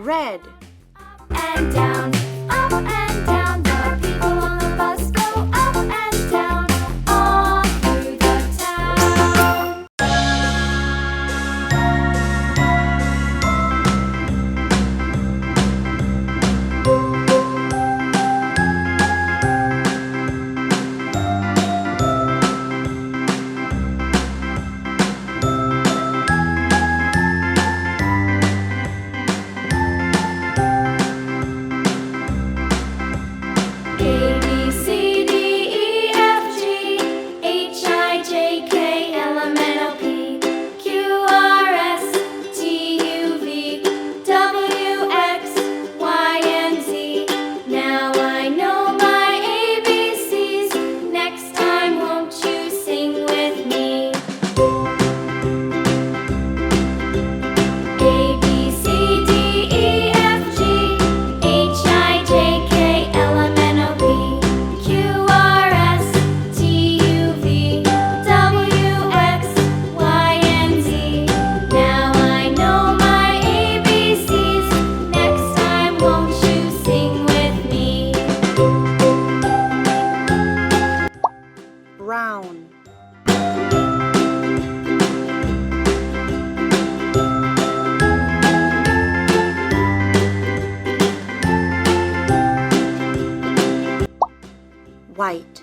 Red. And down, up and down, the people on the bus go up and down, all through the town. A, B, C, D, E, F, G, H, I, J, K, L, M, N, O, P, Q, R, S, T, U, V, W, X, Y, and Z. Now I know my ABCs. Next time, won't you sing with me? A, B, C, D, E, F, G, H, I, J, K, L, M, N, O, P, Q, R, S, T, U, V, W, X, Y, and Z. Now I know my ABCs. Next time, won't you sing with me? Brown. White.